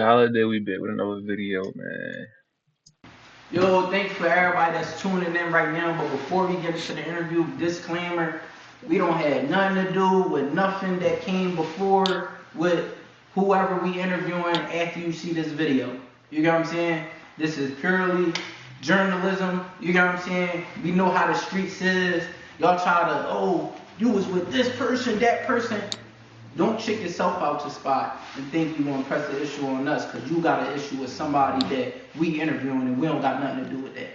Holiday, we bit with another video, man. Yo, thanks for everybody that's tuning in right now. But before we get into the interview, disclaimer: we don't have nothing to do with nothing that came before with whoever we interviewing after you see this video. You get what I'm saying? This is purely journalism. You get what I'm saying? We know how the streets is. Y'all try to, oh, you was with this person, that person. Don't check yourself out your spot and think you're gonna press the issue on us because you got an issue with somebody that we interviewing and we don't got nothing to do with that.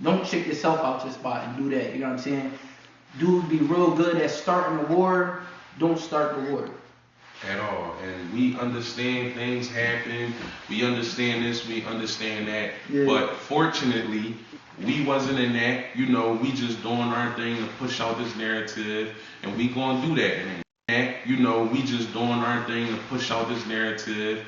Don't check yourself out your spot and do that. You know what I'm saying? Dudes be real good at starting the war. Don't start the war. At all. And we understand things happen. We understand this, we understand that. Yeah. But fortunately, we wasn't in that. You know, we just doing our thing to push out this narrative, and we gonna do that. And you know, we just doing our thing to push out this narrative.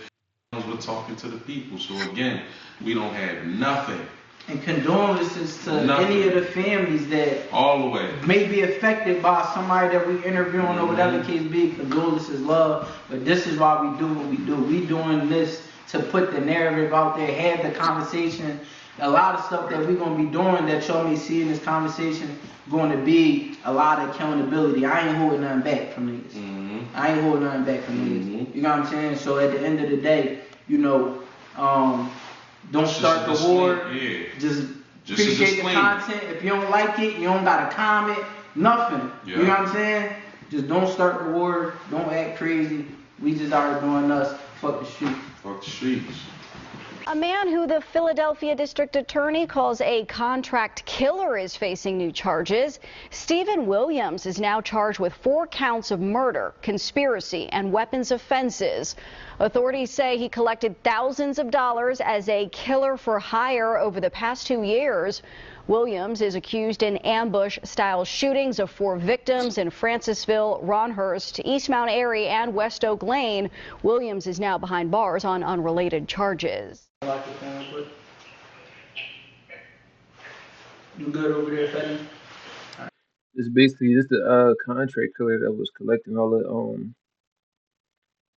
We're talking to the people. So again, we don't have nothing. And condolences to Nothing. any of the families that All the way. may be affected by somebody that we interviewing or whatever the case be. Condolences, love. But this is why we do what we do. We doing this to put the narrative out there, have the conversation. A lot of stuff that we're going to be doing that y'all may see in this conversation going to be a lot of accountability. I ain't holding nothing back from niggas. I ain't holding nothing back from niggas. You know what I'm saying? So at the end of the day, you know, don't start the war. Yeah. Just appreciate the content. If you don't like it, you don't got to comment. Nothing. Yeah. You know what I'm saying? Just don't start the war. Don't act crazy. We just are doing us. Fuck the streets. Fuck the streets. A man who the Philadelphia district attorney calls a contract killer is facing new charges. Stephen Williams is now charged with 4 counts of murder, conspiracy, and weapons offenses. Authorities say he collected thousands of dollars as a killer for hire over the past 2 years. Williams is accused in ambush-style shootings of 4 victims in Francisville, Ronhurst, East Mount Airy, and West Oak Lane. Williams is now behind bars on unrelated charges. You good over there, Fetty? It's basically just the contract killer that was collecting all the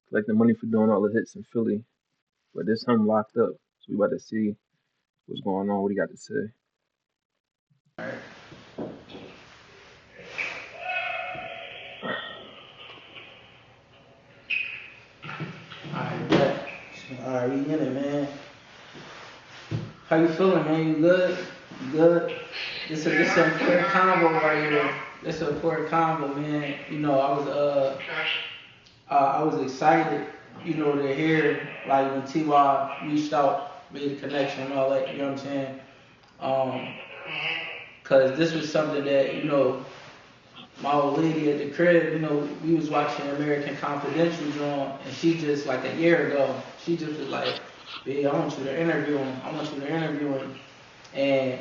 collecting money for doing all the hits in Philly. But there's him locked up, so we about to see what's going on, what he got to say. Alright. Alright, bet. Alright, we in it, man. How you feeling, man? You good? You good? This is an important combo right here. This is an important combo, man. You know, I was excited, you know, to hear like when T.Y. reached out, made a connection and all that. You know what I'm saying? Cause this was something that, you know, my old lady at the crib, you know, we was watching American Confidential on, and she just like a year ago, she just was like, "Babe, I want you to interview him. I want you to interview him." And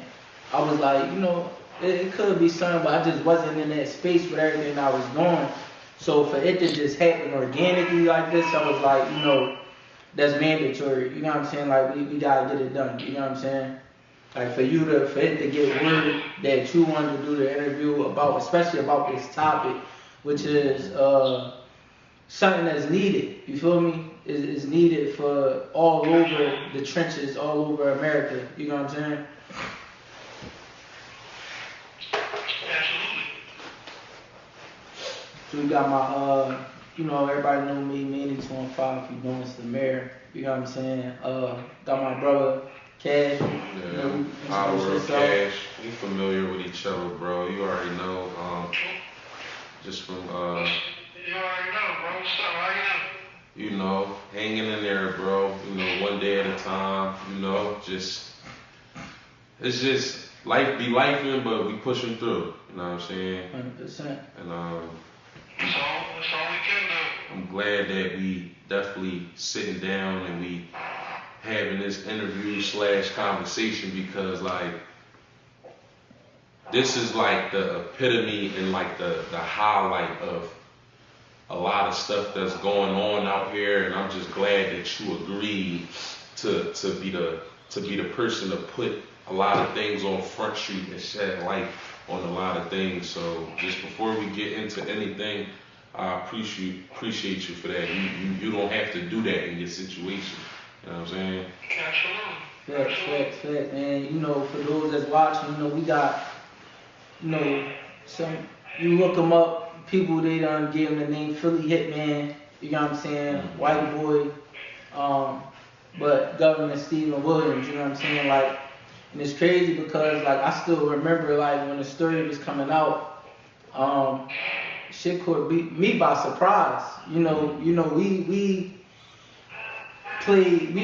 I was like, you know, it could be something, but I just wasn't in that space with everything I was doing. So for it to just happen organically like this, I was like, you know, that's mandatory. You know what I'm saying? Like we gotta get it done. You know what I'm saying? Like for it to get word that you wanted to do the interview about, especially about this topic, which is something that's needed. You feel me? Is needed for all over the trenches, all over America. You know what I'm saying? So we got my you know, everybody know me, Manny 215, if you know it's the mayor. You know what I'm saying? Got my brother Cash. Yeah, Power, Cash. We familiar with each other, bro. You already know. Just from You already know, bro. What's up? How you know? you know, hanging in there, bro. You know, one day at a time. You know, it's just life be lifing, but we pushing through. You know what I'm saying? 100%. And That's all we can do. I'm glad that we definitely sitting down and we having this interview / conversation, because like this is like the epitome and like the highlight of a lot of stuff that's going on out here, and I'm just glad that you agreed to be the person to put a lot of things on Front Street and shed light on a lot of things. So just before we get into anything, I appreciate you for that. You don't have to do that in your situation. You know what I'm saying? Facts, man. You know, for those that's watching, you know, we got, you know, some, you look them up, people they done give them the name Philly Hitman, you know what I'm saying, Whiteboy, but Governor Stephen Williams, you know what I'm saying, like, and it's crazy because, like, I still remember, like, when the story was coming out, shit caught me by surprise, you know, we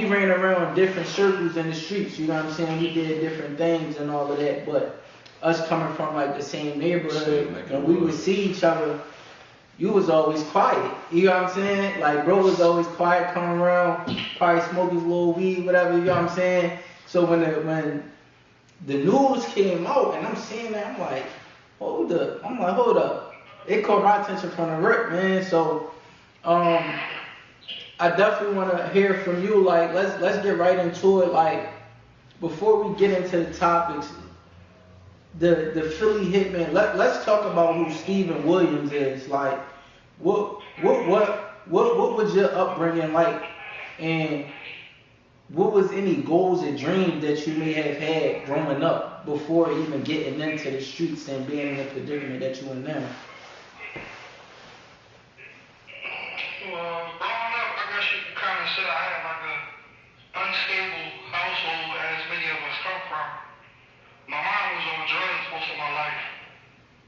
ran around different circles in the streets, you know what I'm saying? We did different things and all of that, but us coming from like the same neighborhood, and we would see each other, you was always quiet, you know what I'm saying? Like, bro was always quiet coming around, probably smoking his little weed, whatever, you know what I'm saying? So when the news came out and I'm seeing that, I'm like, hold up. It caught my attention from the rip, man. So, I definitely want to hear from you. Like, let's get right into it. Like, before we get into the topics, the Philly Hitman. Let's talk about who Stephen Williams is. Like, what was your upbringing like, and what was any goals and dreams that you may have had growing up before even getting into the streets and being in the predicament that you in now? Well, growing up, I guess you can kind of say I had like a unstable household, as many of us come from. My mom was on drugs most of my life.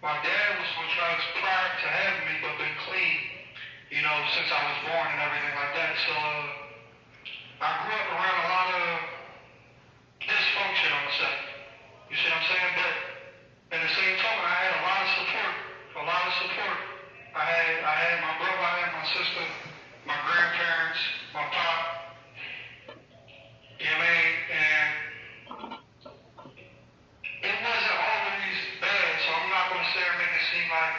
My dad was on drugs prior to having me, but been clean, you know, since I was born and everything like that. So I grew up around a lot of dysfunction, I'm gonna say. You see what I'm saying? But in the same token, I had a lot of support. I had my brother, I had my sister, my grandparents, my pop, you know what I mean? And it wasn't always bad, so I'm not gonna sit here and make it seem like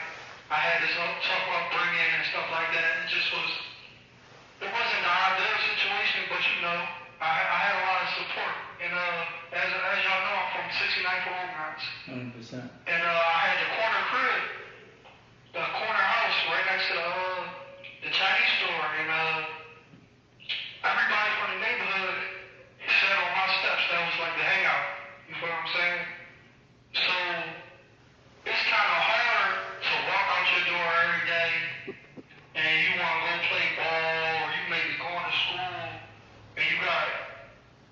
I had this tough upbringing and stuff like that. It wasn't the ideal situation, but you know, I had a lot of support. And as y'all know, I'm from 69 for Oaklands. 100%. And I had the corner crib, the corner house right next to the Chinese store, and everybody from the neighborhood sat on my steps. That was like the hangout. You feel what I'm saying? So it's kind of hard to walk out your door every day and you want to go play ball, or you may be going to school and you got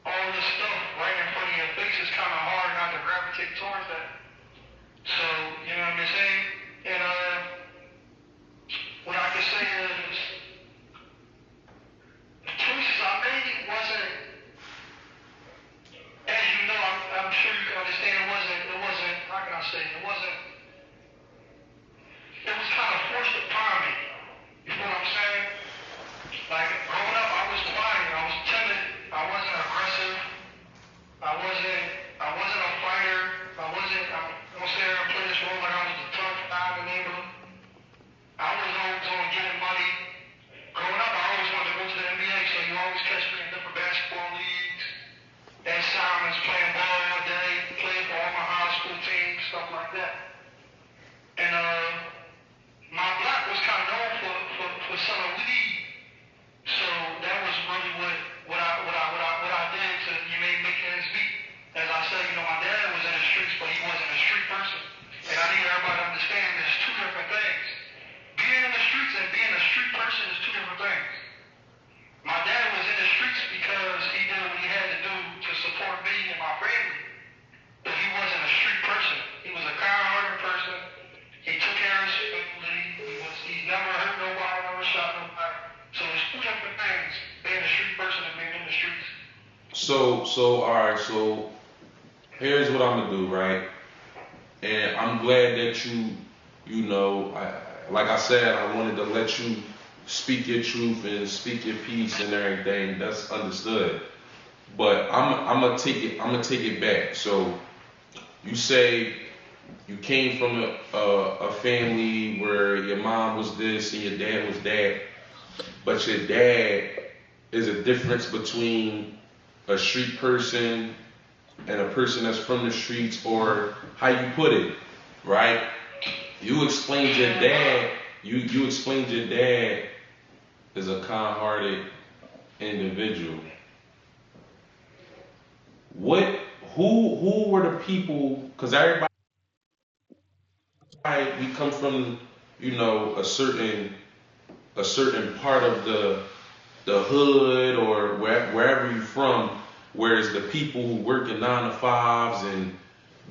all this stuff right in front of your face. It's kind of hard not to gravitate towards that. So, you know what I'm saying? And what I can say is the choices I made wasn't, as you know, I'm sure you can understand, it wasn't, how can I say, it was kind of forced upon me. You feel what I'm saying? Like, growing up, I was quiet, I was timid, I wasn't aggressive, I wasn't a fighter, I'm gonna sit here and play this role like I was the tough guy in the neighborhood. I was always on getting money. Growing up, I always wanted to go to the NBA, so you always catch me in different basketball leagues. And Simons playing ball all day, playing for all my high school teams, stuff like that. And my block was kind of known for selling weed. So that was really what I did to make ends meet. As I said, you know, my dad was in the streets, but he wasn't a street person. And I need everybody to understand there's two different things. Being in the streets and being a street person is two different things. My dad was in the streets because he did what he had to do to support me and my family. But he wasn't a street person. He was a kind-hearted person. He took care of his family. He never hurt nobody, never shot nobody. So it's two different things, being a street person and being in the streets. So all right. So here's what I'm gonna do, right? And I'm glad that you know, like I said, I wanted to let you speak your truth and speak your piece and everything. That's understood. But I'm gonna take it back. So you say you came from a family where your mom was this and your dad was that, but your dad is a difference between a street person and a person that's from the streets, or how you put it, right? You explained your dad you explained your dad is a kind-hearted individual. What who were the people? Because everybody we come from, a certain part of the hood or wherever you're from. Whereas the people who work in 9 to 5s and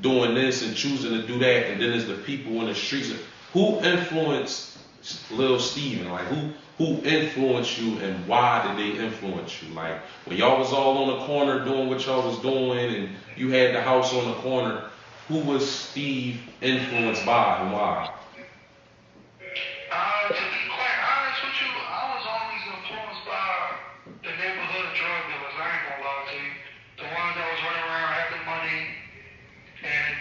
doing this and choosing to do that, and then there's the people in the streets. Who influenced Lil Steven? Like who influenced you, and why did they influence you? Like when y'all was all on the corner doing what y'all was doing, and you had the house on the corner, who was Steve influenced by and why? To be quite honest with you, I was always influenced by the neighborhood drug dealers. I ain't gonna lie to you. The ones that was running around having money and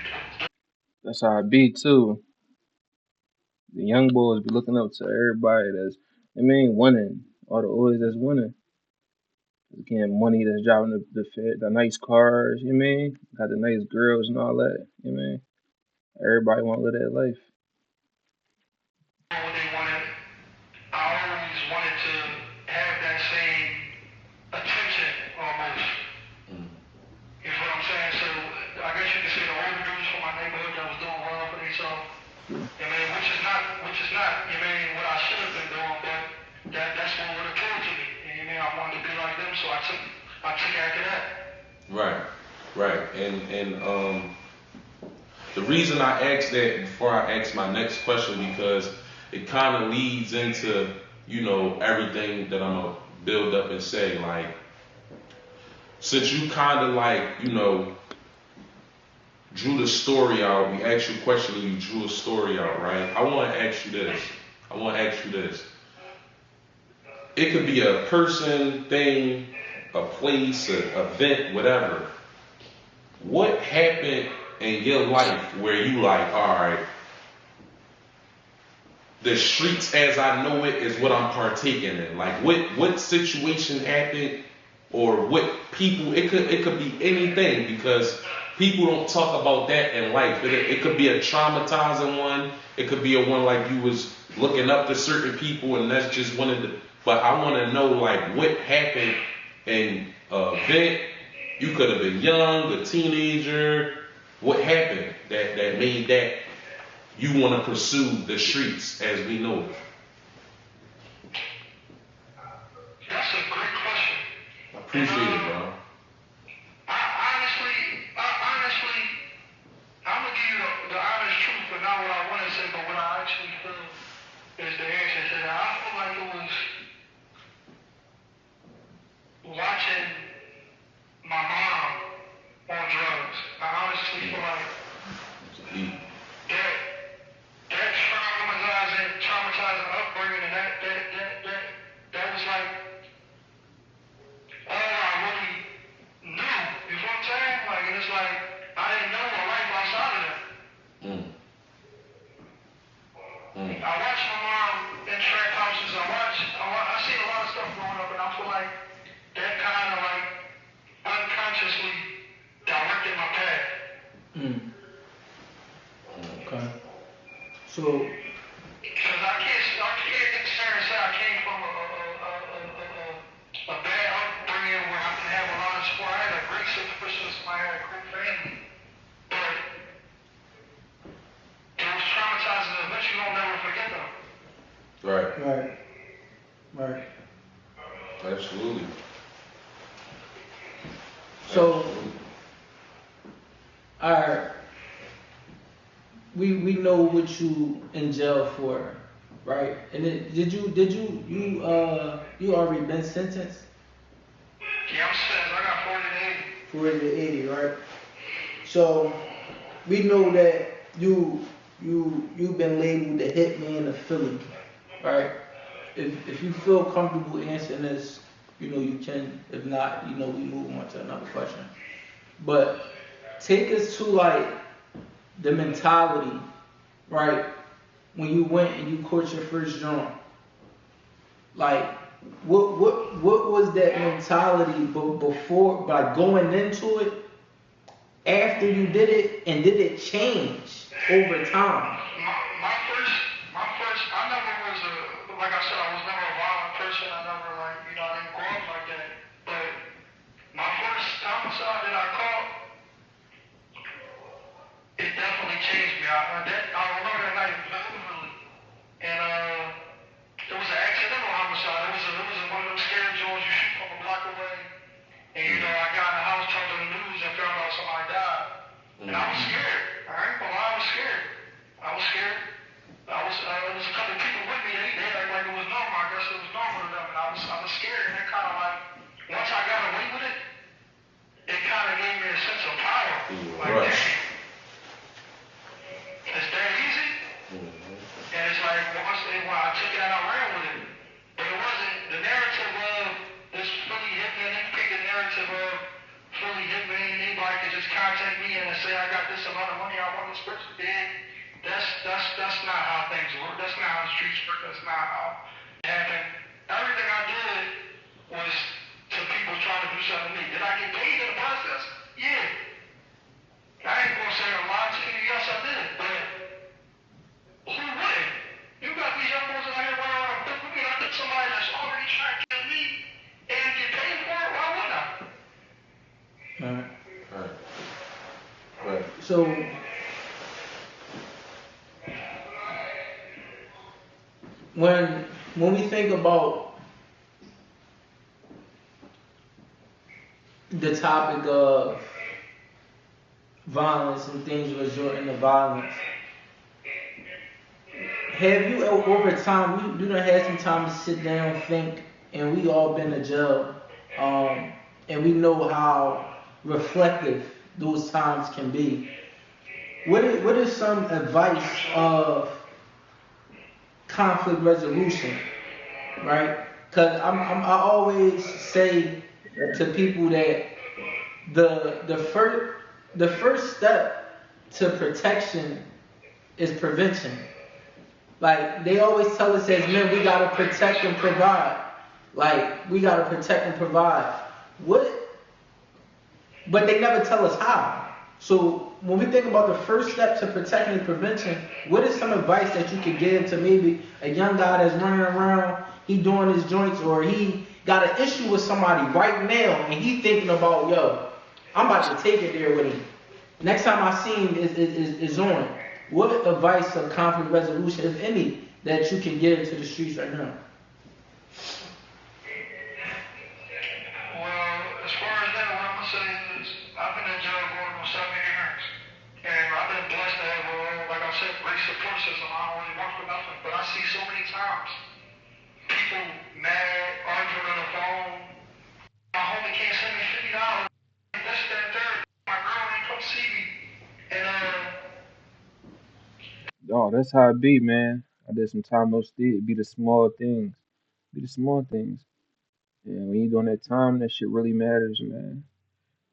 That's how it be too. The young boys be looking up to everybody that's, I mean, winning. All the boys that's winning. Getting money, that's driving the nice cars, you know what I mean? Got the nice girls and all that, you know what I mean? Everybody want to live that life. what they wanted. I always wanted to have that same attention almost. Mm. You know what I'm saying? So I guess you could say the older dudes from my neighborhood that was doing well for themselves. Yeah. You know, which is not, you know, what I should have been doing, but that's what would appeal to me. And you know, I wanted to be like them, so I took after that. Right, right, and the reason I asked that before I ask my next question because it kind of leads into everything that I'm gonna build up and say. Like since you kind of like drew the story out, we asked you a question and you drew a story out, right? I want to ask you this. It could be a person, thing, a place, an event, whatever. What happened in your life where you like, all right, the streets as I know it is what I'm partaking in. Like what situation happened or what people it could be anything because people don't talk about that in life. It could be a traumatizing one. It could be a one like you was looking up to certain people and that's just one of the but I want to know like what happened in a event. You could have been young, a teenager. What happened that made that you want to pursue the streets as we know it? That's a great question. I And appreciate it, bro. honestly, I'm gonna give you the honest truth, but not what I want to say, but what I actually feel is the answer to that. I feel like it was watching my mom on drugs. I honestly feel like Mm. that that traumatizing upbringing, and that was like all I really knew. You know what I'm saying? Like, and it's like I didn't know a life outside of that. Mm. Mm. I watched my mom in trap houses. I seen a lot of stuff growing up, and I feel like that kind of like unconsciously directed my path. Mm. Okay. So, Because I can't sit and say I came from a bad upbringing where I didn't have a lot of support. I had a great situation, I had a great family, but it was traumatizing events you don't never forget them. Right. right, right. Absolutely. So, all right, we know what you in jail for, right? And it, you already been sentenced Yeah, I'm saying I got 40 to 80. 40 to 80, right? So we know that you've been labeled the Hitman of Philly, right? If you feel comfortable answering this, you can. If not, we move on to another question. But take us to like the mentality, right? When you went and you caught your first joint, like what was that mentality before, by going into it, after you did it, and did it change over time? My first, I never like I said, I was never a violent person. I never like, I didn't grow up like that. But my first homicide that I caught, it definitely changed me. I remember that night vividly. And it was an accidental homicide. It was one of them scary joints you shoot from a block away. And I got in the house, turned on the news, and found out somebody died. And I was scared. I ain't gonna lie, I was scared. I was scared. There was a couple of people with me. They acted like it was normal. I guess it was normal to them. And I was scared. And it kind of like, once I got away with it, it kind of gave me a sense of power. Like, dang, it's that easy. And it's like, when I took it and I ran with it. But it wasn't the narrative of this Philly Hitman. They picked the narrative of Philly Hitman. Anybody can just contact me and say I got this amount of money. I want this person dead. That's not how things work. That's not how the streets work. That's not how it happened. Everything I did was to people trying to do something to me. Did I get paid in the process? Yeah. I ain't gonna say a lot to you. Yes, I did. But who wouldn't? You got these young boys out here running around with me. I think somebody that's already trying to kill me and get paid for it. Why wouldn't I? Right. So when we think about the topic of violence and things resorting to violence, have you over time, you done had some time to sit down, think, and we all been to jail, and we know how reflective those times can be. What is some advice of conflict resolution, right? Because I always say to people that the first step to protection is prevention. Like they always tell us as men, we gotta protect and provide. Like we gotta protect and provide. But they never tell us how. So when we think about the first step to protecting and prevention, what is some advice that you could give to maybe a young guy that's running around, he doing his joints, or he got an issue with somebody right now and he thinking about, yo, I'm about to take it there with him. Next time I see him is on. What advice of conflict resolution, if any, that you can give to the streets right now? Well, as far as that, what I'm gonna say is I've been in jail going on 7 years, and I've been blessed to have, like I said, great support system. I don't really want for nothing, but I see so many times people mad, arguing on the phone. My homie can't send me $50. This, that, and third. My girl ain't come see me, and Oh, that's how it be, man. I did some time no stead. It be the small things. Be the small things. And when you doing that time, that shit really matters, man.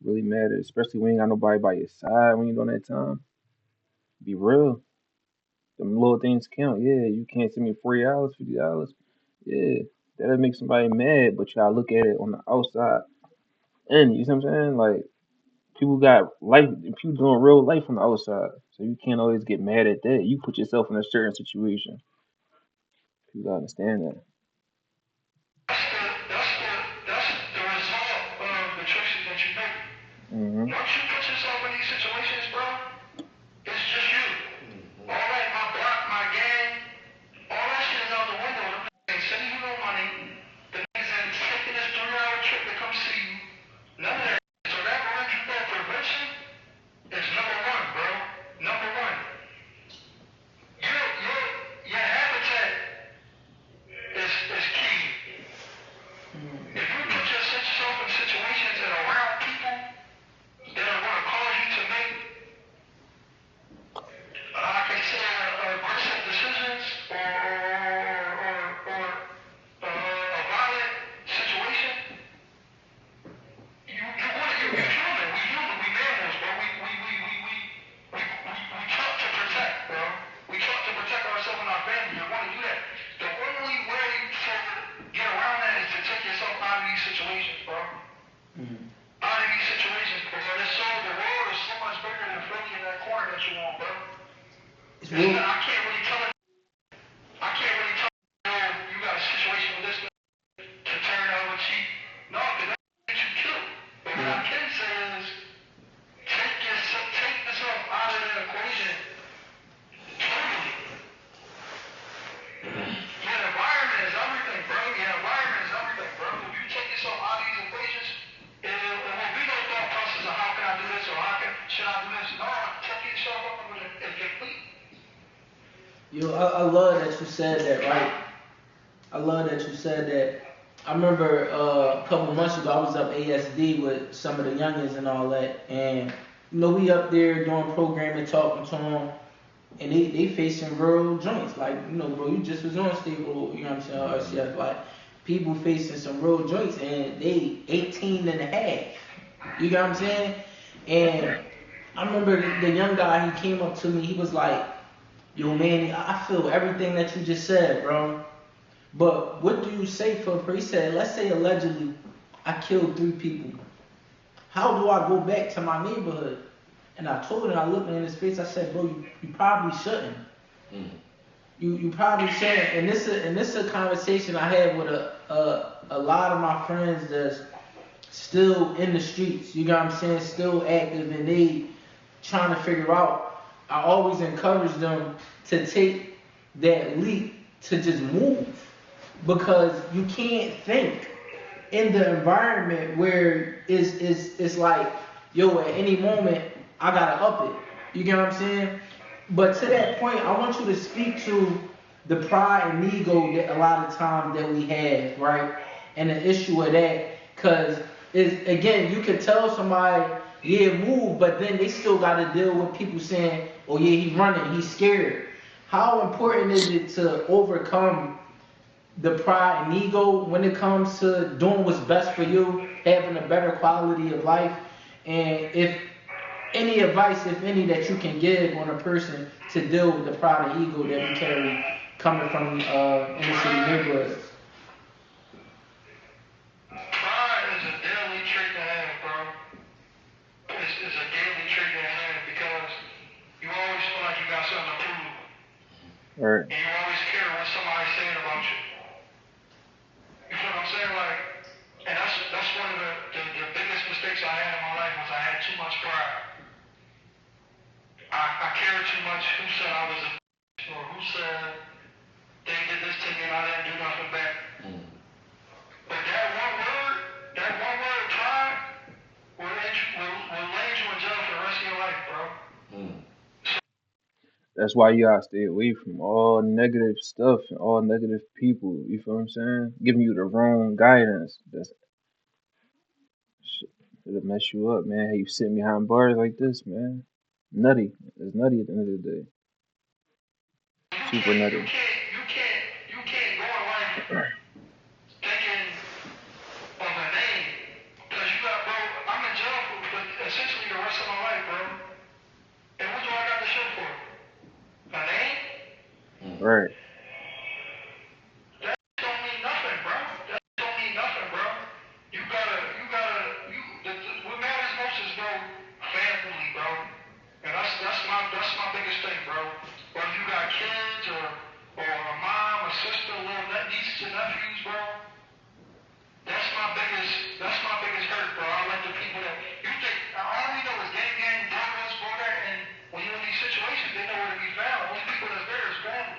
Really matters. Especially when you ain't got nobody by your side when you doing that time. Be real. Them little things count. Yeah, you can't send me $40, $50. Yeah, that'll make somebody mad, but y'all look at it on the outside. And you see what I'm saying? Like people got life, people doing real life on the outside, so you can't always get mad at that. You put yourself in a certain situation. You gotta understand that. that's the result of the choices that you make. Hmm. Once you put yourself in these situations, bro, it's just you. All that, my block, my gang, all that shit is out the window. Them niggas ain't sending you no money. The niggas ain't taking this 3-hour trip to come see you. None of that. So that brings you that prevention is number one, bro. Number one. Your habitat is key. If you put yourself in situations and around people that are going to cause you to make, I can say, aggressive decisions or a violent situation, you human. We human. We mammals, bro. We taught to protect, bro. We taught to protect ourselves and our family. You want to do that. The only way to get around that is to take yourself out of these situations, bro. Out of these situations, bro. The world is so much bigger than Philly in that corner that you want, bro. I can't really tell it. I can't really tell you, you got what I can say is, take yourself out of the equation totally. Your environment is everything, bro. Your environment is everything, bro. If you take yourself out of these equations, it won't be no thought process of how can I do this or should I do this. No, take yourself up with it and complete. Yo, I love that you said that, right? I love that you said that. I remember a couple months ago, I was up ASD with some of the youngins and all that, and we up there doing programming, talking to them, and they facing real joints. Like, bro, you just was on stable, you know what I'm saying, RCF, like, people facing some real joints, and they 18 and a half, you know what I'm saying? And I remember the young guy, he came up to me, he was like, yo, man, I feel everything that you just said, bro. But what do you say for a person? He said, let's say allegedly I killed 3 people. How do I go back to my neighborhood? And I told him, I looked him in his face, I said, bro, you probably shouldn't. You probably shouldn't. And this is a conversation I had with a lot of my friends that's still in the streets, you know what I'm saying, still active, and they trying to figure out. I always encourage them to take that leap to just move, because you can't think in the environment where it's like, yo, at any moment I gotta up it. You get what I'm saying? But to that point, I want you to speak to the pride and ego that a lot of times that we have, right? And the issue of that, because is, again, you could tell somebody, yeah, move, but then they still got to deal with people saying, oh yeah, he's running, he's scared. How important is it to overcome the pride and ego when it comes to doing what's best for you, having a better quality of life? And if any advice, if any, that you can give on a person to deal with the pride and ego that we carry coming from inner city neighborhoods? Pride is a daily trait to have, bro. It's a daily trait to have because you always feel like you got something to prove. Right. And you always care what somebody's saying about you. You feel what I'm saying? Like, and that's one of the biggest mistakes I had in my life was I had too much pride. I cared too much who said I was a bitch or who said they did this to me and I didn't do nothing back. But that one word, pride, will land you in jail for the rest of your life, bro. That's why you gotta stay away from all negative stuff and all negative people. You feel what I'm saying? Giving you the wrong guidance. That's shit. It'll mess you up, man. How you sitting behind bars like this, man? Nutty. It's nutty at the end of the day. Super nutty. You can't go in life thinking of a name. Because you got, bro, I'm in jail for essentially the rest of my life, bro. And what do I got to show for it? A name? Right. That don't mean nothing, bro. That don't mean nothing, bro. What matters most is, bro, family, bro. And that's my biggest thing, bro. Whether you got kids or a mom, a sister, little nieces and nephews, bro. That's my biggest hurt, bro. I like the people that you think all we know is gang, brothers, brother, and when you're in these situations, they know where to be found. Only people that's there is family.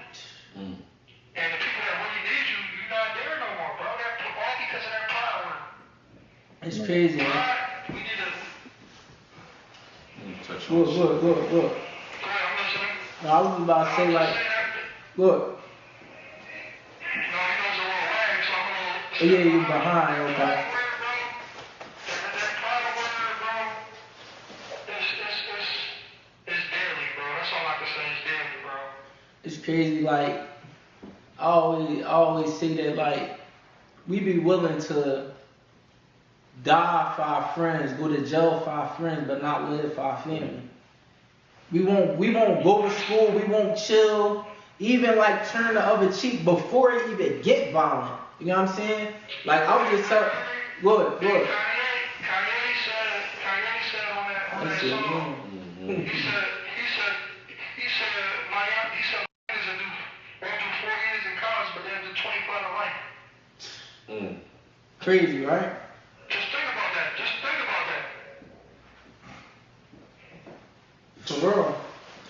And the people that really need you, you're not there no more, bro. That all because of that pride word. It's crazy, man. Pride, we need to Touch on Look. go ahead, I'm listening. No, I was about to say, like, look. No, he knows a little lag, so I'm Oh, yeah, you behind, okay. That pride word, bro, it's daily, bro. That's all I can say is daily, bro. It's crazy, like, I always say that, like, we be willing to die for our friends, go to jail for our friends, but not live for our family. We won't go to school, we won't chill, even like turn the other cheek before it even get violent. You know what I'm saying? Like, I was just telling, look. Kanye said on that song, he said, Miami is a do 4 years in college, but they'll do 25 to life. Crazy, right? Just think about that. For real.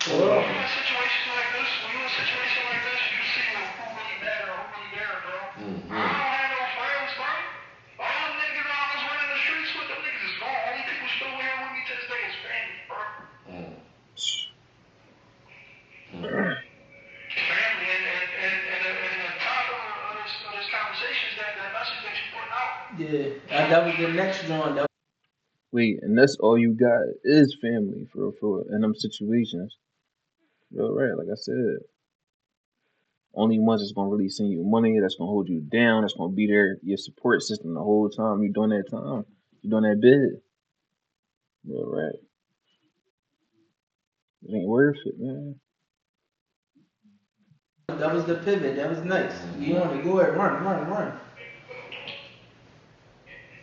For When real. you in situations like this, you see who really matter or who really there, bro. I don't have no friends, bro. All them niggas I was running the streets with, them niggas is gone. Only people still here with me to this day is family, bro. Family, and the top of this conversation is that message that you putting out. Yeah. That was the next joint. Wait, and that's all you got is family for in them situations. You're right, like I said. Only ones that's gonna really send you money, that's gonna hold you down, that's gonna be there, your support system the whole time you doing that time. You doing that bid. You're right. It ain't worth it, man. That was the pivot. That was nice. You want to go ahead, run.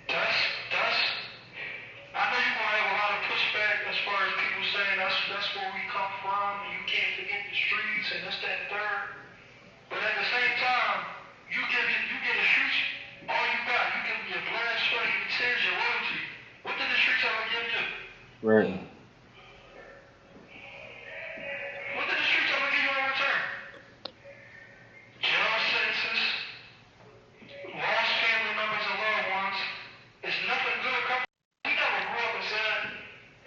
That's I know you're gonna have a lot of pushback as far as people saying that's where we come from and you can't forget the streets and this, that, and third. But at the same time, you get the streets all you got. You give your blood, sweat, your tears, your loyalty. What did the streets ever give you? Right. What did the streets ever give you in return? Jail sentences, lost family members and loved ones. It's nothing good coming. We never grew up and said,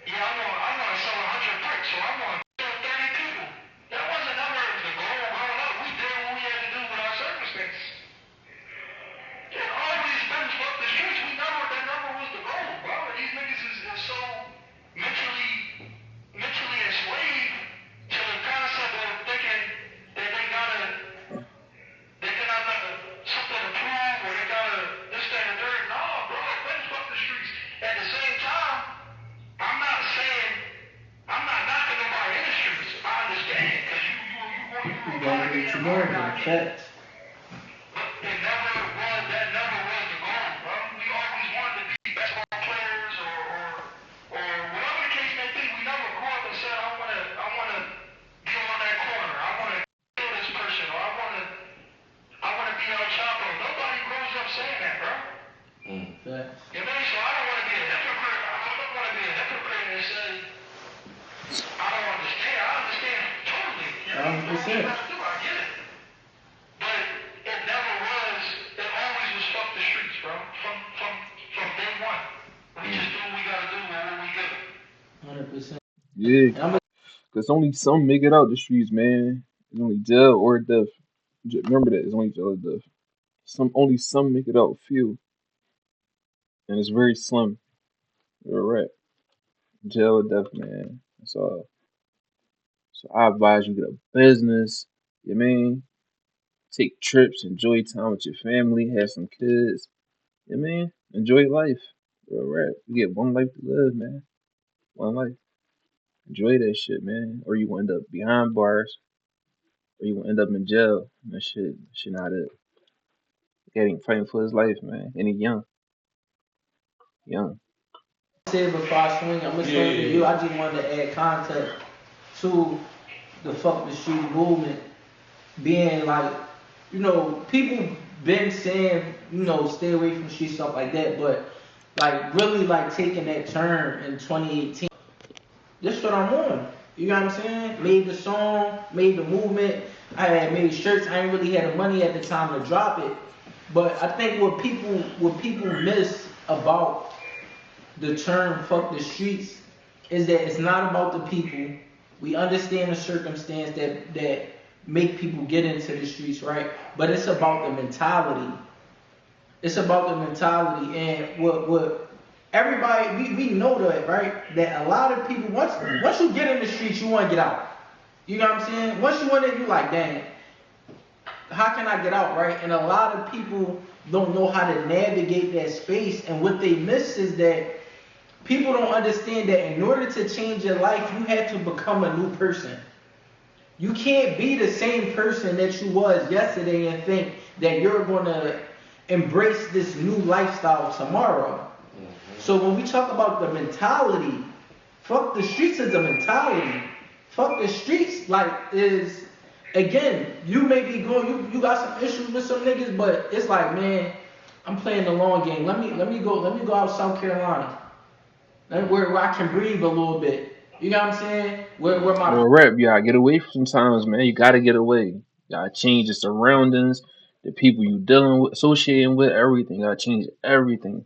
yeah, I want to sell 100 bricks, so I want to kill 30 people. That wasn't ever the goal growing up. We did what we had to do with our circumstances. It always been fuck the streets. That never was the goal, bro. These niggas is so mentally enslaved to the concept of thinking that they cannot let something to prove or they gotta this, that, and the third. No, bro, finish fuck the streets. At the same time, I'm not saying I'm not knocking nobody in the streets. I understand because you You were gotta going to get get you your going mind for out the here. facts. That never was the goal, bro. We always wanted to be basketball players or whatever the case may be. We never grew up and said, I wanna be on that corner. I wanna kill this person or I wanna be El Chapo. Nobody grows up saying that, bro. Facts. You know, so I don't wanna be a hypocrite. I don't wanna be a hypocrite and say I don't understand. I understand totally. You know, do what you 100%. gotta do. I get it. But it never was. It always was fuck the streets, bro. From day one. We just do what we gotta do when we good. 100%. Yeah. And I'm gonna Cause only some make it out the streets, man. It's only jail or death. Remember that. It's only jail or death. Only some make it out. Few. And it's very slim. You're right. Jail or death, man. That's all. So I advise you get a business. You mean? Take trips, enjoy time with your family, have some kids. You mean? Enjoy life. You're right. You get one life to live, man. One life. Enjoy that shit, man. Or you will end up behind bars, or you will end up in jail. That shit not it. Getting fighting for his life, man. And he young. say it before I swing. I'm gonna swing to you. I just wanted to add context to the fuck the street movement being like, people been saying, stay away from street stuff like that, but like really like taking that turn in 2018. This what I'm on. You know what I'm saying? Made the song, made the movement. I had made shirts. I ain't really had the money at the time to drop it. But I think what people miss about the term fuck the streets is that it's not about the people. We understand the circumstance that make people get into the streets, right? But it's about the mentality. It's about the mentality and what everybody we know that, right? That a lot of people once you get in the streets, you want to get out. You know what I'm saying? Once you want it, you like, dang, how can I get out, right? And a lot of people don't know how to navigate that space, and what they miss is that people don't understand that in order to change your life, you have to become a new person. You can't be the same person that you was yesterday and think that you're going to embrace this new lifestyle tomorrow. So when we talk about the mentality, fuck the streets is a mentality. Fuck the streets like is again, you may be going you got some issues with some niggas, but it's like, man, I'm playing the long game. Let me go out South Carolina. Where I can breathe a little bit. You know what I'm saying? Where my Real rap, you gotta get away sometimes, man. You gotta get away. You gotta change the surroundings, the people you dealing with, associating with, everything. You gotta change everything.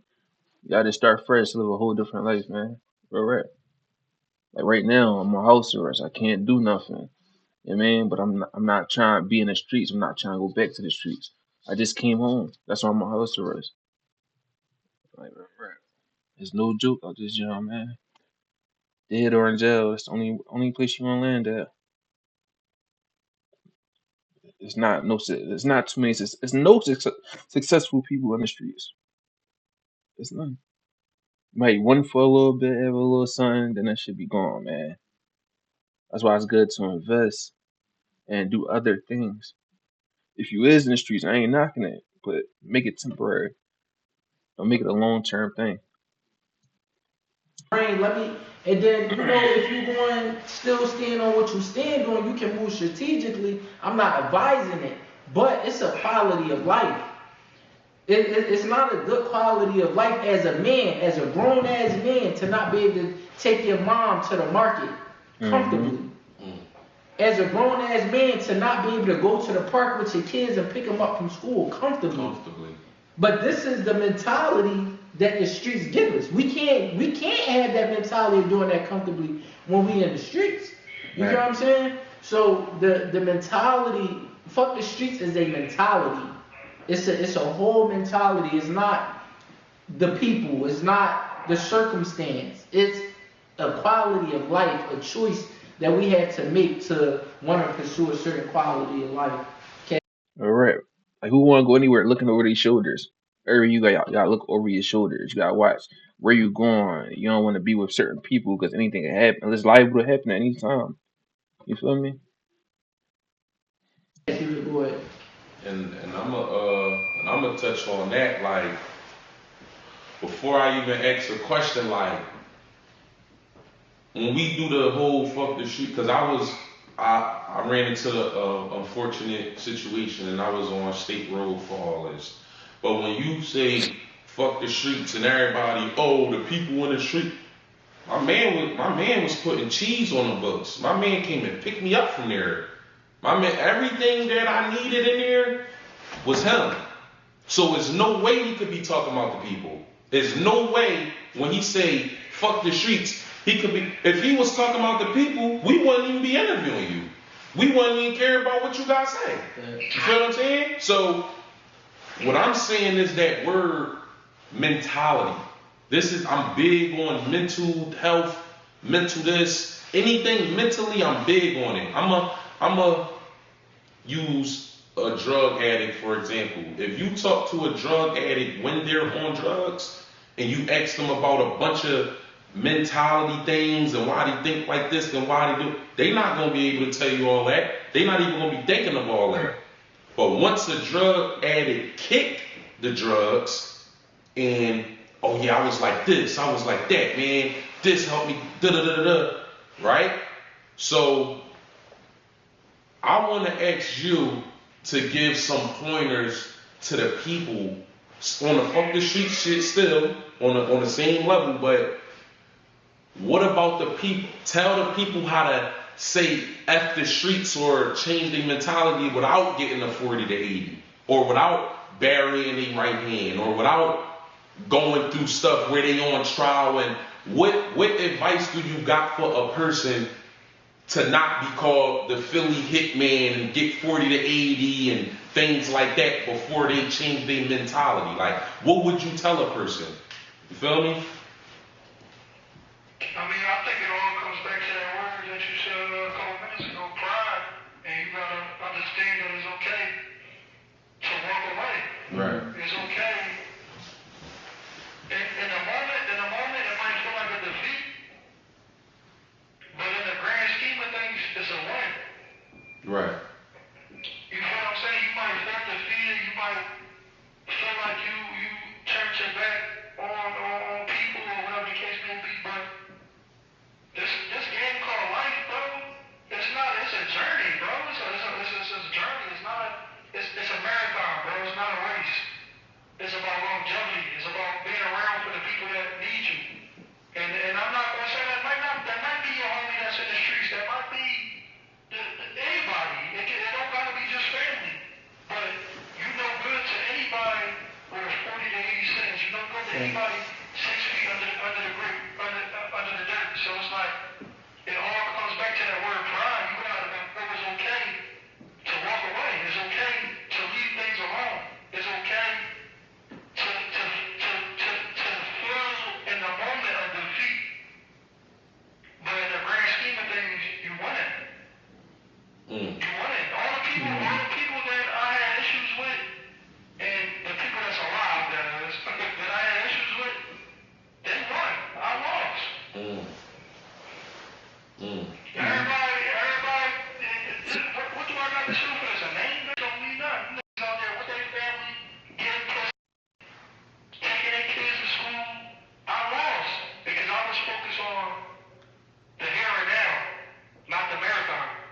You gotta start fresh, live a whole different life, man. Real rap. Like right now, I'm on house arrest. I can't do nothing. You know what I mean? But I'm not trying to be in the streets. I'm not trying to go back to the streets. I just came home. That's why I'm on house arrest. Like real rap. It's no joke out this young man. Dead or in jail. That's the only place you wanna land at. It's not no. It's not too many. It's no successful people in the streets. It's none. Might one for a little bit, have a little something, then that should be gone, man. That's why it's good to invest and do other things. If you is in the streets, I ain't knocking it, but make it temporary. Don't make it a long term thing. brain, let me, and then if you going still stand on what you stand on, you can move strategically. I'm not advising it, but it's a quality of life. It's not a good quality of life as a man, as a grown ass man, to not be able to take your mom to the market Hmm. comfortably. As a grown ass man, to not be able to go to the park with your kids and pick them up from school comfortably. Comfortably. But this is the mentality that the streets give us. We can't have that mentality of doing that comfortably when we in the streets. You get Right. what I'm saying? So the mentality, fuck the streets, is a mentality. It's a whole mentality. It's not the people. It's not the circumstance. It's a quality of life, a choice that we have to make to want to pursue a certain quality of life. All right. Like who want to go anywhere looking over their shoulders? Or you gotta look over your shoulders. You gotta watch where you going. You don't want to be with certain people because anything can happen. It's liable to happen at any time. You feel me? Go ahead. And I'm gonna touch on that. Like before I even ask a question, like when we do the whole fuck the street, because I ran into the unfortunate situation and I was on state road for all this. But when you say fuck the streets and everybody, oh the people in the street, my man was putting cheese on the books. My man came and picked me up from there. My man, everything that I needed in there was him. So there's no way he could be talking about the people. There's no way when he say fuck the streets, he could be. If he was talking about the people, we wouldn't even be interviewing you. We wouldn't even care about what you guys say. You feel what I'm saying? So what I'm saying is that word mentality. I'm big on mental health, mental this, anything mentally. I'm big on it. I'm a use a drug addict, for example. If you talk to a drug addict when they're on drugs and you ask them about a bunch of mentality things and why they think like this and why they do, they're not going to be able to tell you all that. They're not even going to be thinking of all that. But once a drug addict kicked the drugs and, oh yeah, I was like this, I was like that, man, this helped me, da da da da da, right? So I want to ask you to give some pointers to the people on the fuck the street shit still on the same level, but what about the people? Tell the people how to say F the streets or change their mentality without getting a 40 to 80 or without burying their right hand or without going through stuff where they on trial, and what advice do you got for a person to not be called the Philly Hitman and get 40 to 80 and things like that before they change their mentality? Like, what would you tell a person? You feel me? I mean, I think it all comes back to that word that you said a couple minutes ago, pride. And you gotta understand that it's okay to walk away. Right. It's okay. In the moment, it might feel like a defeat, but in the grand scheme of things, it's a win. Right. You feel what I'm saying? You might feel defeated. You might feel like you turned your back on people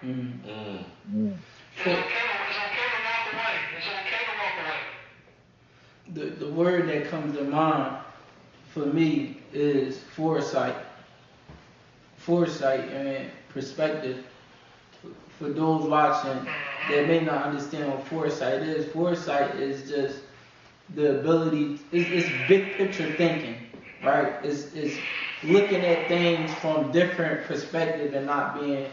Mm. Mm. It's okay to walk away. It's okay to walk away. The word that comes to mind for me is foresight. Foresight and perspective. For those watching that may not understand what foresight is just the ability. It's big picture thinking, right? It's looking at things from different perspectives and not being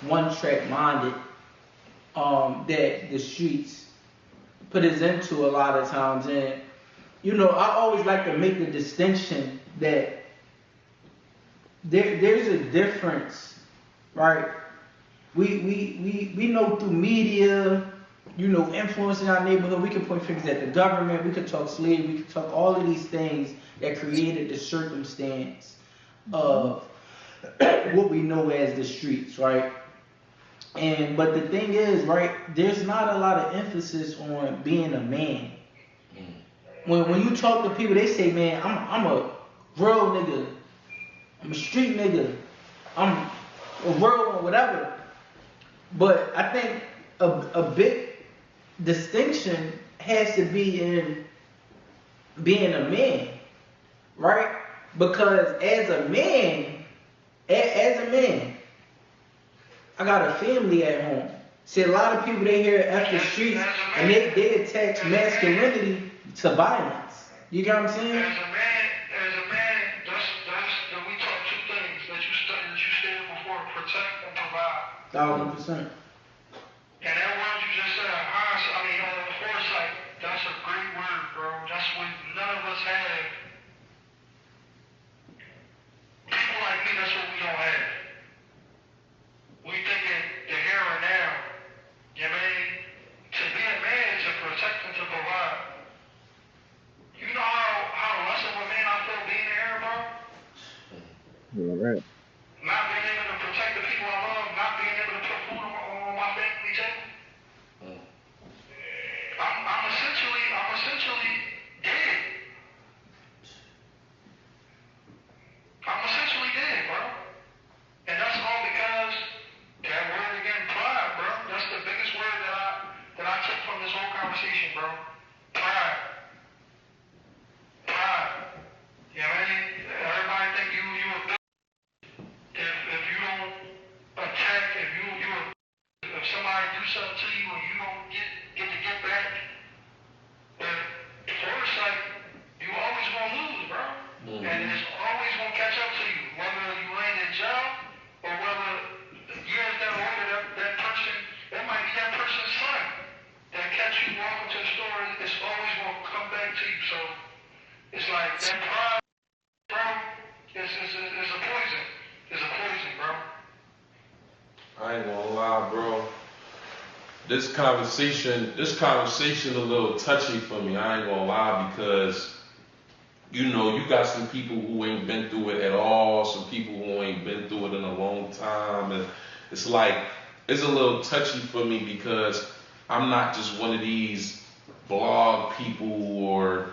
one track minded. That the streets put us into a lot of times, and I always like to make the distinction that there's a difference, right? We know through media, influencing our neighborhood, we can point fingers at the government, we could talk slavery, we could talk all of these things that created the circumstance of what we know as the streets, right? But the thing is, right, there's not a lot of emphasis on being a man. When you talk to people, they say, man, I'm a real nigga, I'm a street nigga, I'm a real one, whatever. But I think a big distinction has to be in being a man, right? Because as a man, I got a family at home. See, a lot of people, they hear F the streets and they attach masculinity to violence. You get what I'm saying? As a man, that we taught two things that you stated before: protect and provide. 1,000%. And that word you just said, foresight, that's a great word, bro. That's what none of us have. People like me, that's what we don't have. We thinking the here and now. You know what I mean? To be a man is to protect and to provide. You know how less of a man I feel being here, bro? All right. Not being able to protect the people I love, not being able to put food on my family table. I'm essentially dead. I'm essentially dead, bro. And that's all because that word again, pride, bro. That's the biggest word that I took from this whole conversation, bro. Pride. Pride. You know what I mean? Everybody think you a bitch. If you don't attack, if somebody do something to you and you don't get to get back, but foresight, you always gonna lose, bro. And it's always gonna catch up to you, whether you land in jail or whether years down the road that person, that might be that person's son that catch you walking to the store. It's always gonna come back to you. So it's like that pride, bro. It's a poison. It's a poison, bro. I ain't gonna lie, bro. This conversation a little touchy for me. I ain't gonna lie because you got some people who ain't been through it at all, some people who ain't been through it in a long time, and it's like it's a little touchy for me because I'm not just one of these blog people or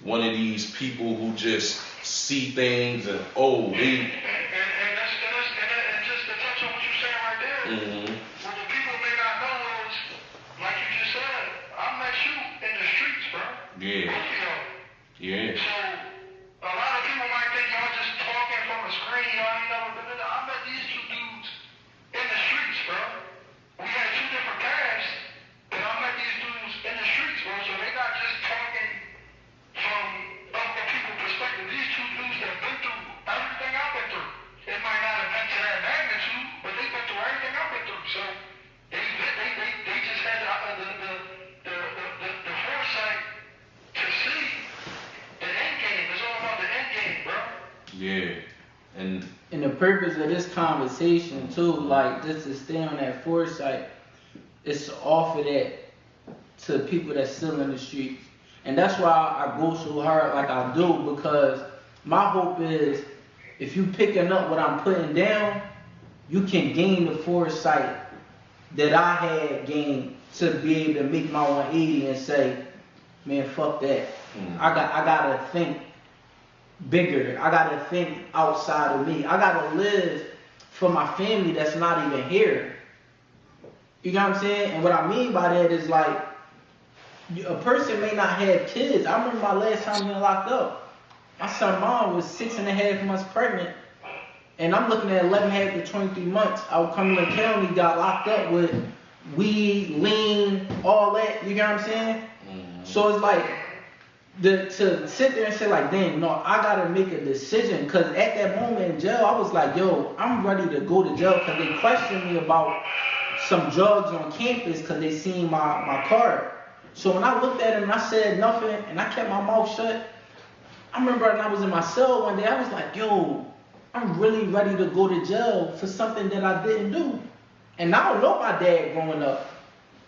one of these people who just see things and they. And just to touch on what you're saying right there, what the people may not know is, like you just said, I met you in the streets, bro. Yeah. Both of y'all. Yeah. So a lot of people might think y'all just talking from a screen. Y'all ain't never been in there. I met these two dudes in the streets, bro. We had two different paths, but I met these dudes in the streets, bro. So they not just talking from other people's perspective. These two dudes that been through everything I've been through. It might not have been to that magnitude, but they've been through everything I've been through. So they just had the foresight to see the end game. It's all about the end game, bro. Yeah. And the purpose of this conversation too, like just to stay on that foresight, is to offer that to people that's still in the streets. And that's why I go so hard like I do, because my hope is if you picking up what I'm putting down, you can gain the foresight that I had gained to be able to make my 180 and say, man, fuck that. I gotta think bigger. I gotta think outside of me. I gotta live for my family that's not even here. You know what I'm saying? And what I mean by that is like, a person may not have kids. I remember my last time getting locked up. My son mom was 6.5 months pregnant, and I'm looking at 11.5 to 23 months. Out Cumberland County, got locked up with weed, lean, all that. You know what I'm saying? So it's like to sit there and say like, dang, no, I gotta make a decision. Cause at that moment in jail, I was like, yo, I'm ready to go to jail. Cause they questioned me about some drugs on campus because they seen my card. So when I looked at him and I said nothing and I kept my mouth shut, I remember when I was in my cell one day, I was like, yo, I'm really ready to go to jail for something that I didn't do. And I don't know my dad growing up.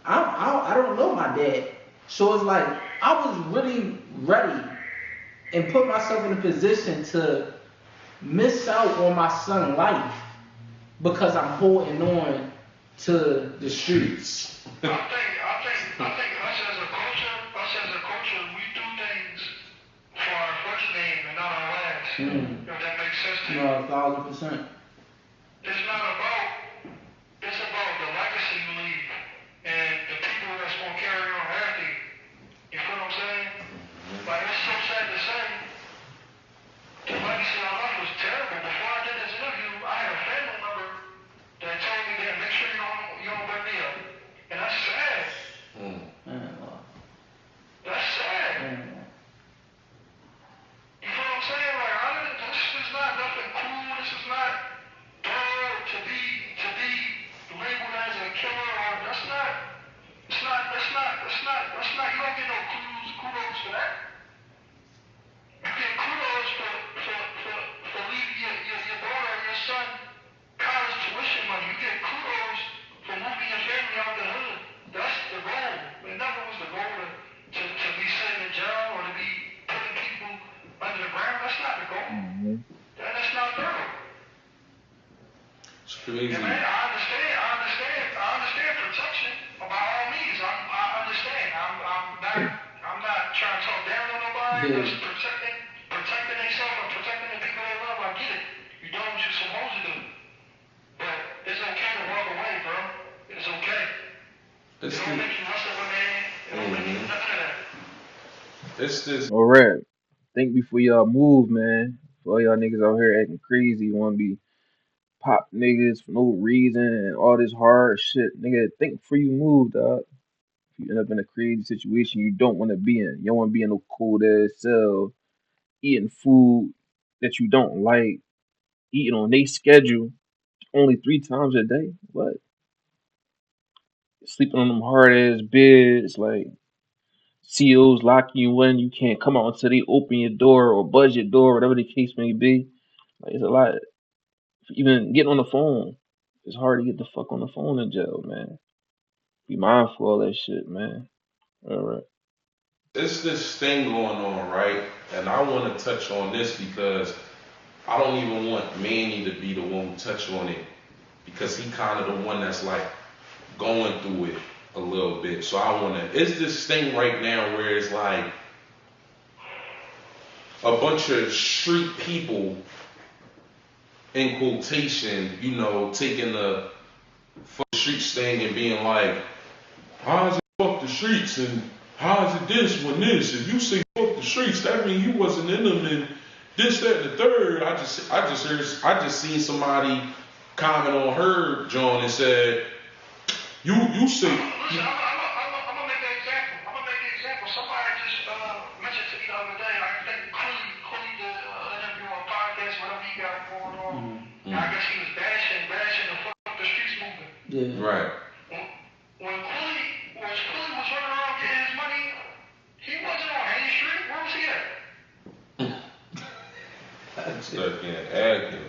I don't know my dad. So it's like, I was really ready and put myself in a position to miss out on my son's life because I'm holding on to the streets. I think us as a culture, we do things for our first name and not our last. If that makes sense to you. No, 1,000%. It's not about, it's about the legacy you leave and the people that's gonna carry on after you. You feel what I'm saying? Like, it's so sad to say, the legacy I left was terrible. Before I did this interview, I had a family member that told me that make sure you don't bring me up. And that's sad. That's sad. You feel what I'm saying? Like, this is not nothing cool. This is not to be labeled as a killer or that's not. You don't get no kudos for that. You get kudos for leaving your daughter or your son college tuition money. You get kudos for moving your family out the hood. That's the goal. It never was the goal to be sitting in jail or to be putting people under the ground. That's not the goal. That's not thorough. It's crazy. Yeah, man, I understand protection by all means. I understand. I'm not trying to talk down on nobody. Just protecting themselves and protecting the people they love. I get it. You doing what you're supposed to do. But it's okay to walk away, bro. It's okay. It don't make you less of a man. It don't make you none of that. It's this. All right. Think before y'all move, man. For all y'all niggas out here acting crazy, want to be pop niggas for no reason and all this hard shit. Nigga, think before you move, dog. If you end up in a crazy situation you don't want to be in. You don't want to be in no cold ass cell, eating food that you don't like, eating on their schedule only 3 times a day. What? Sleeping on them hard ass beds, like COs locking you in, you can't come out until they open your door or buzz your door, whatever the case may be. Like it's a lot. Even getting on the phone, it's hard to get the fuck on the phone in jail, man. Be mindful of all that shit, man. All right. It's this thing going on, right? And I want to touch on this because I don't even want Manny to be the one who touch on it because he kind of the one that's like going through it a little bit. So I want to. It's this thing right now where it's like a bunch of street people, in quotation, taking the fuck the streets thing and being like, how's it fuck the streets and how's it this when this? If you say fuck the streets, that means you wasn't in them and this, that, and the third. I just seen somebody comment on her John and said, you say. Listen, I'm gonna make an example. Somebody just mentioned to me the other day. I think Clee did an interview on podcast, whatever he got going on. And I guess he was bashing the fuck the streets movement. Yeah. Right. When Clee was running around getting his money, he wasn't on Main Street. Where was he at? Stuck in acting.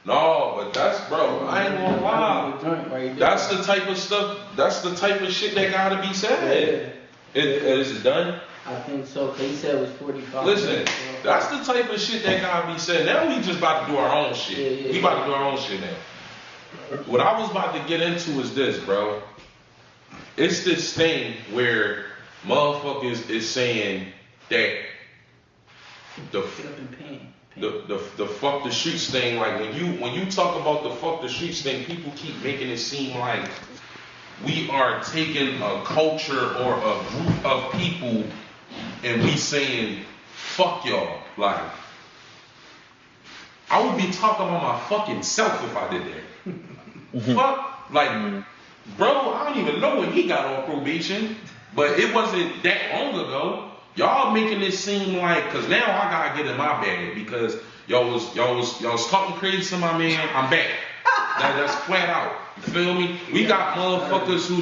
No, but that's, bro, I ain't gonna lie. That's the type of stuff, that's the type of shit that gotta be said. Is it done? I think so, because he said it was 45 Listen, minutes. that's the type of shit that gotta be said. Now we just about to do our own shit. We about to do our own shit now. What I was about to get into is this, bro. It's this thing where motherfuckers is saying that the fuck the streets thing, like when you talk about the fuck the streets thing, people keep making it seem like we are taking a culture or a group of people and we saying, fuck y'all. Like, I would be talking about my fucking self if I did that. Fuck, like, bro, I don't even know when he got on probation, but it wasn't that long ago. Y'all making it seem like, cause now I gotta get in my bag because y'all was talking crazy to my man. I'm back. That's flat out. You feel me? We got motherfuckers who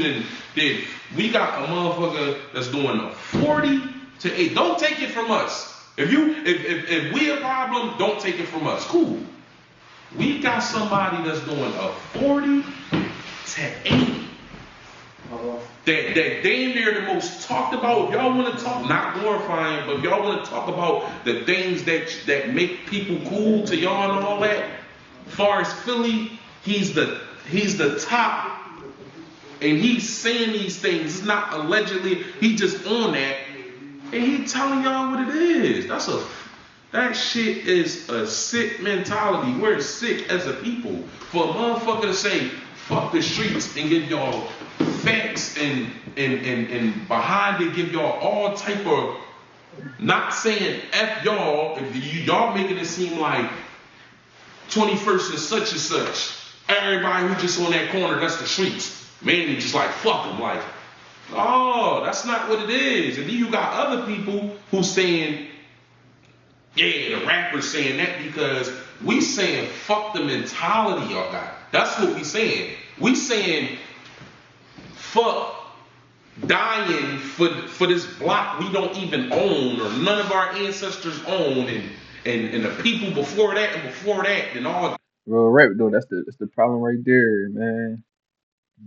did. We got a motherfucker that's doing a 40 to 8. Don't take it from us. If we a problem, don't take it from us. Cool. We got somebody that's doing a 40 to 80. That damn near the most talked about. If y'all want to talk, not glorifying, but if y'all want to talk about the things that make people cool to y'all and all that. As far as Philly, he's the top, and he's saying these things. It's not allegedly. He just on that, and he telling y'all what it is. That shit is a sick mentality. We're sick as a people. For a motherfucker to say fuck the streets and give y'all facts and behind it give y'all all type of, not saying F y'all, if y'all making it seem like 21st is such and such. Everybody who just on that corner, that's the streets. Man, you just like fuck them. Like, oh, that's not what it is. And then you got other people who saying, yeah, the rappers saying that because we saying fuck the mentality y'all got. That's what we saying. We saying fuck dying for this block we don't even own or none of our ancestors own and the people before that and all. Real rap though, that's the problem right there, man.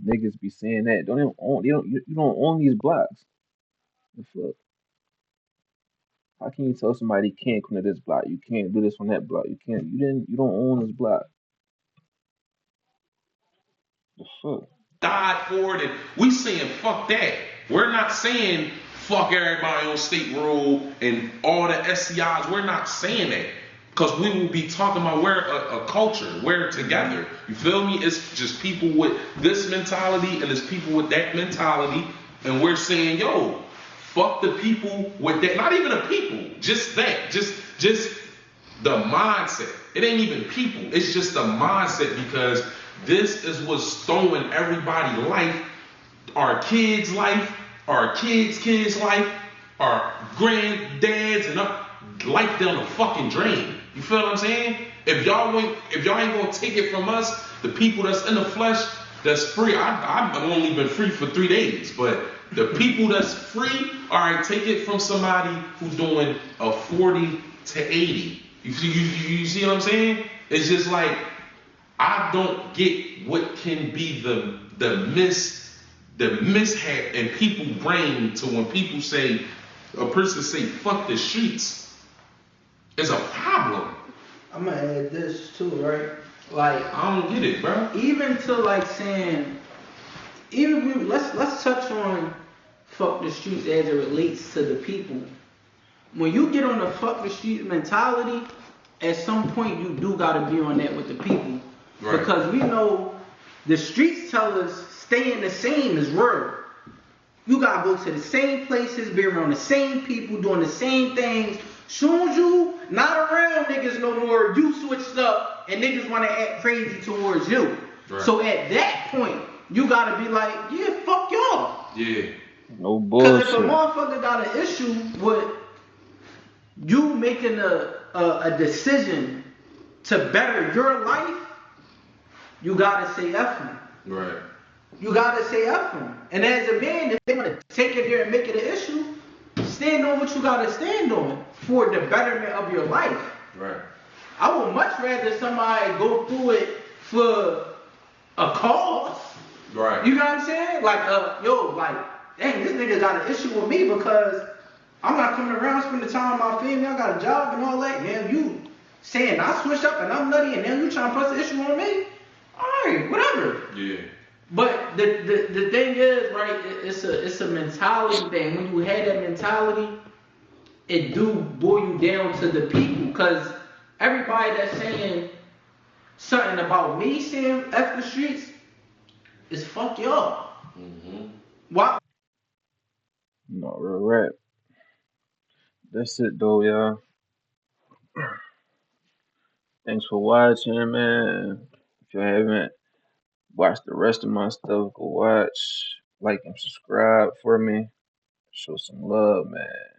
Niggas be saying that. Don't even own you don't own these blocks. The fuck? How can you tell somebody you can't come to this block? You can't do this on that block. You don't own this block. The fuck? Died for it, and we saying fuck that. We're not saying fuck everybody on state road and all the SCIs. We're not saying that because we will be talking about we're a culture. We're together. You feel me? It's just people with this mentality and it's people with that mentality, and we're saying yo, fuck the people with that. Not even the people. Just that. Just the mindset. It ain't even people. It's just the mindset because this is what's throwing everybody life, our kids' life, our kids' life, our granddads and life down the fucking drain. You feel what I'm saying? If y'all ain't gonna take it from us, the people that's in the flesh, that's free. I've only been free for 3 days, but the people that's free, all right, take it from somebody who's doing a 40 to 80. You see what I'm saying? It's just like, I don't get what can be the mishap in people's brain to when people say, a person say fuck the streets is a problem. I'm gonna add this too, right? Like, I don't get it, bro. even to like saying, let's touch on fuck the streets as it relates to the people. When you get on the fuck the streets mentality, at some point you do gotta be on that with the people. Right. Because we know the streets tell us staying the same is real. You gotta go to the same places, be around the same people, doing the same things. Soon as you not around niggas no more, you switched up and niggas wanna act crazy towards you. Right. So at that point, you gotta be like, yeah, fuck y'all. Yeah. No bullshit. Because if a motherfucker got an issue with you making a decision to better your life, you gotta say F him. Right. You gotta say F him. And as a man, if they wanna take it there and make it an issue, stand on what you gotta stand on for the betterment of your life. Right. I would much rather somebody go through it for a cause. Right. You know what I'm saying? Like, dang, this nigga got an issue with me because I'm not coming around spending time with my family. I got a job and all that. Man, you saying I switched up and I'm nutty and now you trying to press the issue on me? Alright, whatever. Yeah. But the thing is, right, it's a mentality thing. When you have that mentality, it do boil you down to the people. Because everybody that's saying something about me saying F the streets is fuck y'all. Mm-hmm. Why? No, real rap. That's it though, y'all. Thanks for watching, man. If you haven't watched the rest of my stuff, go watch, like, and subscribe for me. Show some love, man.